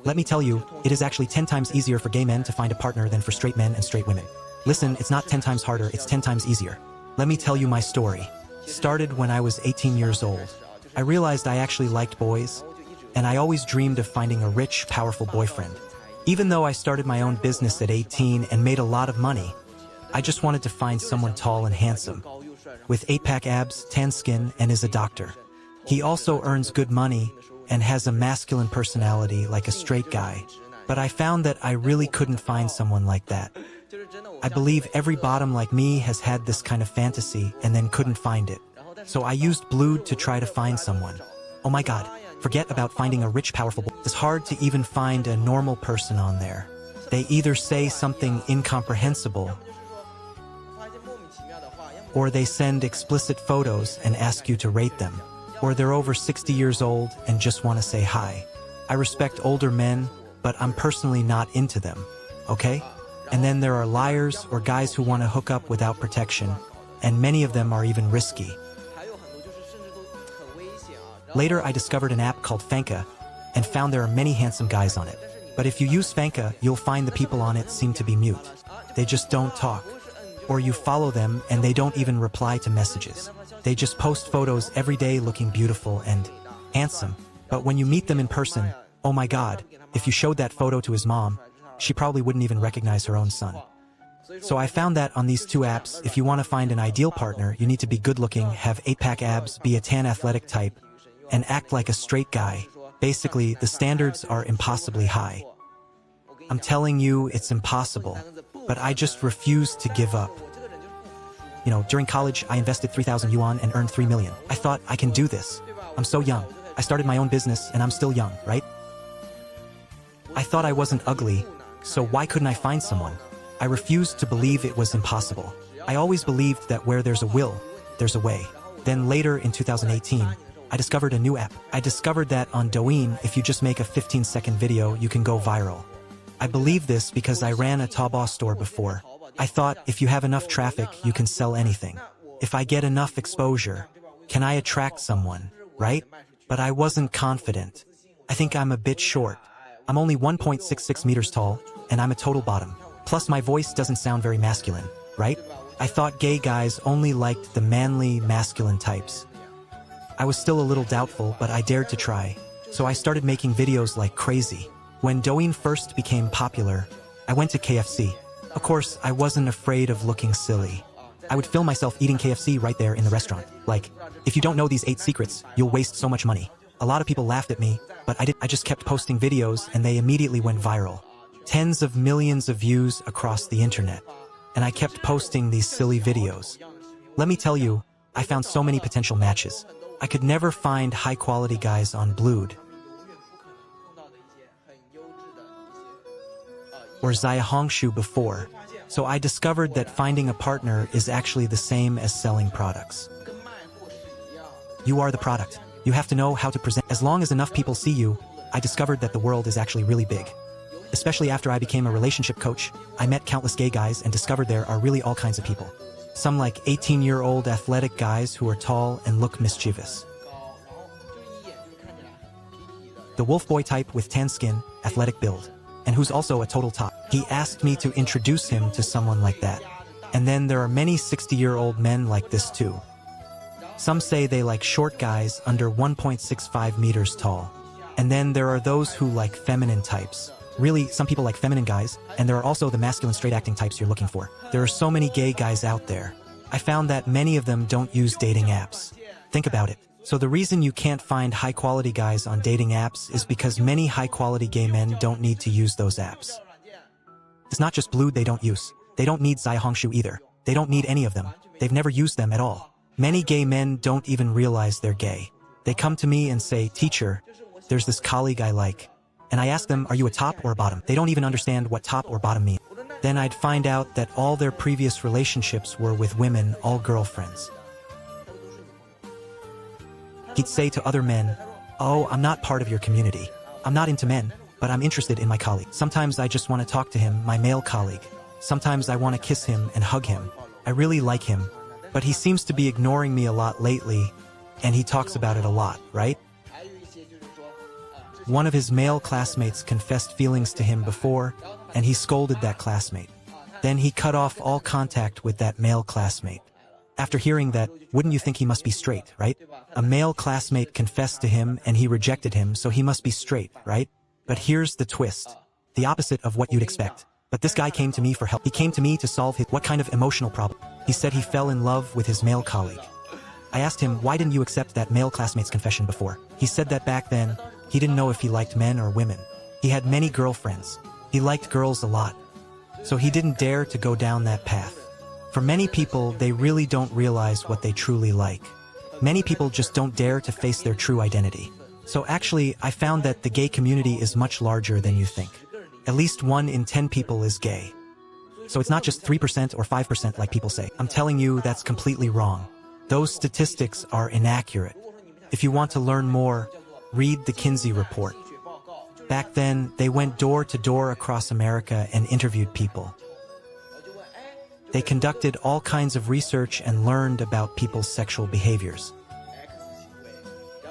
Let me tell you, it is actually 10 times easier for gay men to find a partner than for straight men and straight women. Listen, it's not 10 times harder, it's 10 times easier. Let me tell you my story. Started when I was 18 years old. I realized I actually liked boys, and I always dreamed of finding a rich, powerful boyfriend. Even though I started my own business at 18 and made a lot of money, I just wanted to find someone tall and handsome, with 8-pack abs, tan skin, and is a doctor. He also earns good money and has a masculine personality like a straight guy. But I found that I really couldn't find someone like that. I believe every bottom like me has had this kind of fantasy and then couldn't find it. So I used Blued to try to find someone. Oh my god, forget about finding a rich, powerful boy. It's hard to even find a normal person on there. They either say something incomprehensible, or they send explicit photos and ask you to rate them, or they're over 60 years old and just want to say hi. I respect older men, but I'm personally not into them, okay? And then there are liars or guys who want to hook up without protection, and many of them are even risky. Later, I discovered an app called Fanka and found there are many handsome guys on it. But if you use Fanka, you'll find the people on it seem to be mute. They just don't talk. Or you follow them and they don't even reply to messages. They just post photos every day looking beautiful and handsome. But when you meet them in person, oh my god, if you showed that photo to his mom, she probably wouldn't even recognize her own son. So I found that on these two apps, if you want to find an ideal partner, you need to be good-looking, have 8-pack abs, be a tan athletic type, and act like a straight guy. Basically, the standards are impossibly high. I'm telling you, it's impossible. But I just refuse to give up. You know, during college, I invested 3,000 yuan and earned 3 million. I thought, I can do this. I'm so young. I started my own business and I'm still young, right? I thought I wasn't ugly, so why couldn't I find someone? I refused to believe it was impossible. I always believed that where there's a will, there's a way. Then later in 2018, I discovered a new app. I discovered that on Douyin, if you just make a 15-second video, you can go viral. I believe this because I ran a Taobao store before. I thought if you have enough traffic, you can sell anything. If I get enough exposure, can I attract someone, right? But I wasn't confident. I think I'm a bit short. I'm only 1.66 meters tall, and I'm a total bottom. Plus my voice doesn't sound very masculine, right? I thought gay guys only liked the manly, masculine types. I was still a little doubtful, but I dared to try. So I started making videos like crazy. When Douyin first became popular, I went to KFC. Of course, I wasn't afraid of looking silly. I would film myself eating KFC right there in the restaurant. Like, if you don't know these 8 secrets, you'll waste so much money. A lot of people laughed at me, but I just kept posting videos and they immediately went viral. Tens of millions of views across the internet. And I kept posting these silly videos. Let me tell you, I found so many potential matches. I could never find high-quality guys on Blued or Xiaohongshu before, so I discovered that finding a partner is actually the same as selling products. You are the product. You have to know how to present. As long as enough people see you, I discovered that the world is actually really big. Especially after I became a relationship coach, I met countless gay guys and discovered there are really all kinds of people. Some like 18-year-old athletic guys who are tall and look mischievous. The wolf boy type with tan skin, athletic build, and who's also a total top. He asked me to introduce him to someone like that. And then there are many 60-year-old men like this too. Some say they like short guys under 1.65 meters tall. And then there are those who like feminine types. Really, some people like feminine guys, and there are also the masculine straight-acting types you're looking for. There are so many gay guys out there. I found that many of them don't use dating apps. Think about it. So the reason you can't find high-quality guys on dating apps is because many high-quality gay men don't need to use those apps. It's not just Blued they don't use. They don't need Xiaohongshu either. They don't need any of them. They've never used them at all. Many gay men don't even realize they're gay. They come to me and say, "Teacher, there's this colleague I like." And I ask them, "Are you a top or a bottom?" They don't even understand what top or bottom mean. Then I'd find out that all their previous relationships were with women, all girlfriends. He'd say to other men, "Oh, I'm not part of your community. I'm not into men, but I'm interested in my colleague. Sometimes I just want to talk to him, my male colleague. Sometimes I want to kiss him and hug him. I really like him. But he seems to be ignoring me a lot lately, and he talks about it a lot, right?" One of his male classmates confessed feelings to him before, and he scolded that classmate. Then he cut off all contact with that male classmate. After hearing that, wouldn't you think he must be straight, right? A male classmate confessed to him and he rejected him, so he must be straight, right? But here's the twist. The opposite of what you'd expect. But this guy came to me for help. He came to me to solve what kind of emotional problem? He said he fell in love with his male colleague. I asked him, why didn't you accept that male classmate's confession before? He said that back then, he didn't know if he liked men or women. He had many girlfriends. He liked girls a lot. So he didn't dare to go down that path. For many people, they really don't realize what they truly like. Many people just don't dare to face their true identity. So actually, I found that the gay community is much larger than you think. At least 1 in 10 people is gay. So it's not just 3% or 5% like people say. I'm telling you, that's completely wrong. Those statistics are inaccurate. If you want to learn more, read the Kinsey report. Back then, they went door to door across America and interviewed people. They conducted all kinds of research and learned about people's sexual behaviors.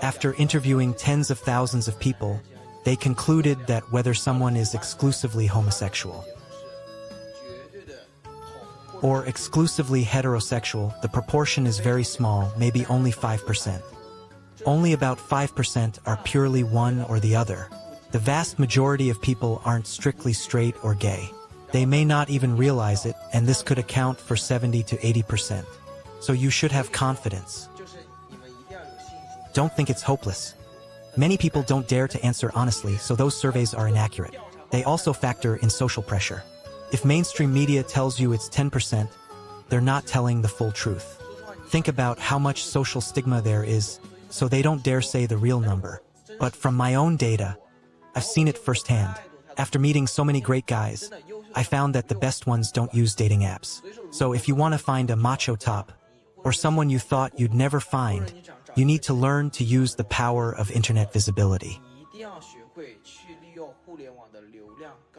After interviewing tens of thousands of people, they concluded that whether someone is exclusively homosexual or exclusively heterosexual, the proportion is very small, maybe only 5%. Only about 5% are purely one or the other. The vast majority of people aren't strictly straight or gay. They may not even realize it, and this could account for 70 to 80%. So you should have confidence. Don't think it's hopeless. Many people don't dare to answer honestly, so those surveys are inaccurate. They also factor in social pressure. If mainstream media tells you it's 10%, they're not telling the full truth. Think about how much social stigma there is, so they don't dare say the real number. But from my own data, I've seen it firsthand. After meeting so many great guys, I found that the best ones don't use dating apps. So if you want to find a macho top, or someone you thought you'd never find, you need to learn to use the power of internet visibility.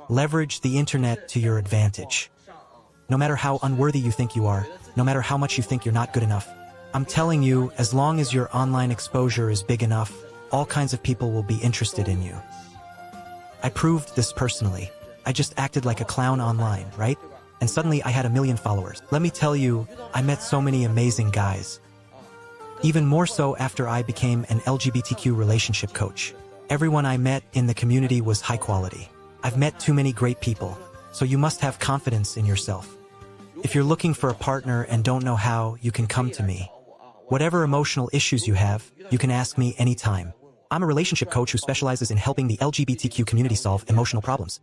Leverage the internet to your advantage. No matter how unworthy you think you are, no matter how much you think you're not good enough, I'm telling you, as long as your online exposure is big enough, all kinds of people will be interested in you. I proved this personally. I just acted like a clown online, right? And suddenly I had 1 million followers. Let me tell you, I met so many amazing guys. Even more so after I became an LGBTQ relationship coach. Everyone I met in the community was high quality. I've met too many great people, so you must have confidence in yourself. If you're looking for a partner and don't know how, you can come to me. Whatever emotional issues you have, you can ask me anytime. I'm a relationship coach who specializes in helping the LGBTQ community solve emotional problems.